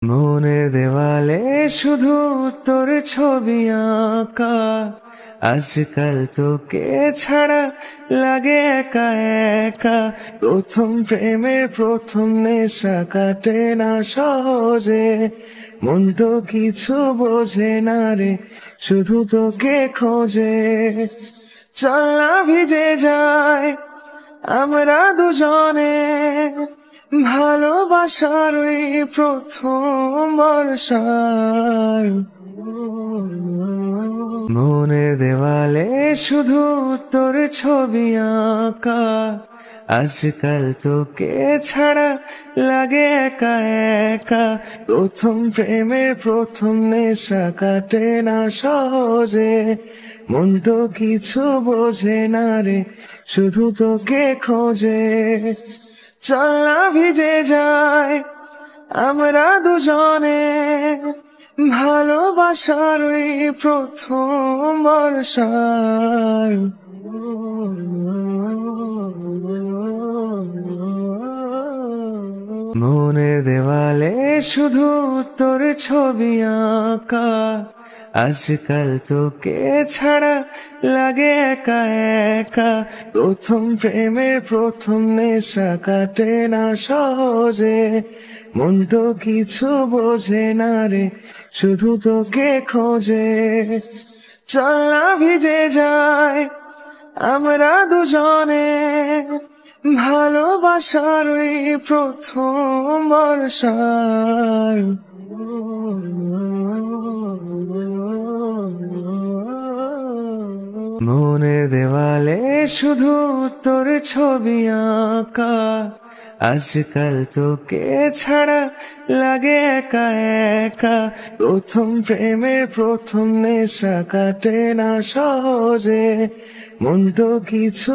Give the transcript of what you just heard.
মনের দেওয়ালে শুধু তোর ছবি আঁকা। আজকাল তোকে ছাড়া লাগে একা একা। প্রথম প্রেমের প্রথম নেশা কাটে না সহজে। মন তো কিছু বোঝে না রে, শুধু তোকে খোঁজে। চল না ভিজে যায় আমরা দুজনে, ভালোবাসার ওই প্রথম বর্ষার। মনের দেওয়ালে শুধু তোর ছবি আঁকা। আজকাল তোকে ছাড়া লাগে একা একা। প্রথম প্রেমের প্রথম নেশা কাটে না সহজে। মন তো কিছু বোঝে না রে, শুধু তোকে খোঁজে। চল না ভিজে যায় আমরা দুজনে, ভালোবাসার ওই প্রথম বর্ষার। মনের দেওয়ালে শুধু তোর ছবি আঁকা। আজকাল তোকে ছাড়া লাগে একা একা। প্রথম প্রেমের প্রথম নেশা কাটে না সহজে। মন তো কিছু বোঝে না রে, শুধু তোকে খোঁজে। চল না ভিজে যায় আমরা দুজনে, ভালোবাসার ওই প্রথম বর্ষার। মনের দেওয়ালে শুধু তোর ছবি আঁকা। আজকাল তোকে ছাড়া লাগে একা একা। প্রথম প্রেমের প্রথম নেশা কাটে না সহজে। মন তো কিছু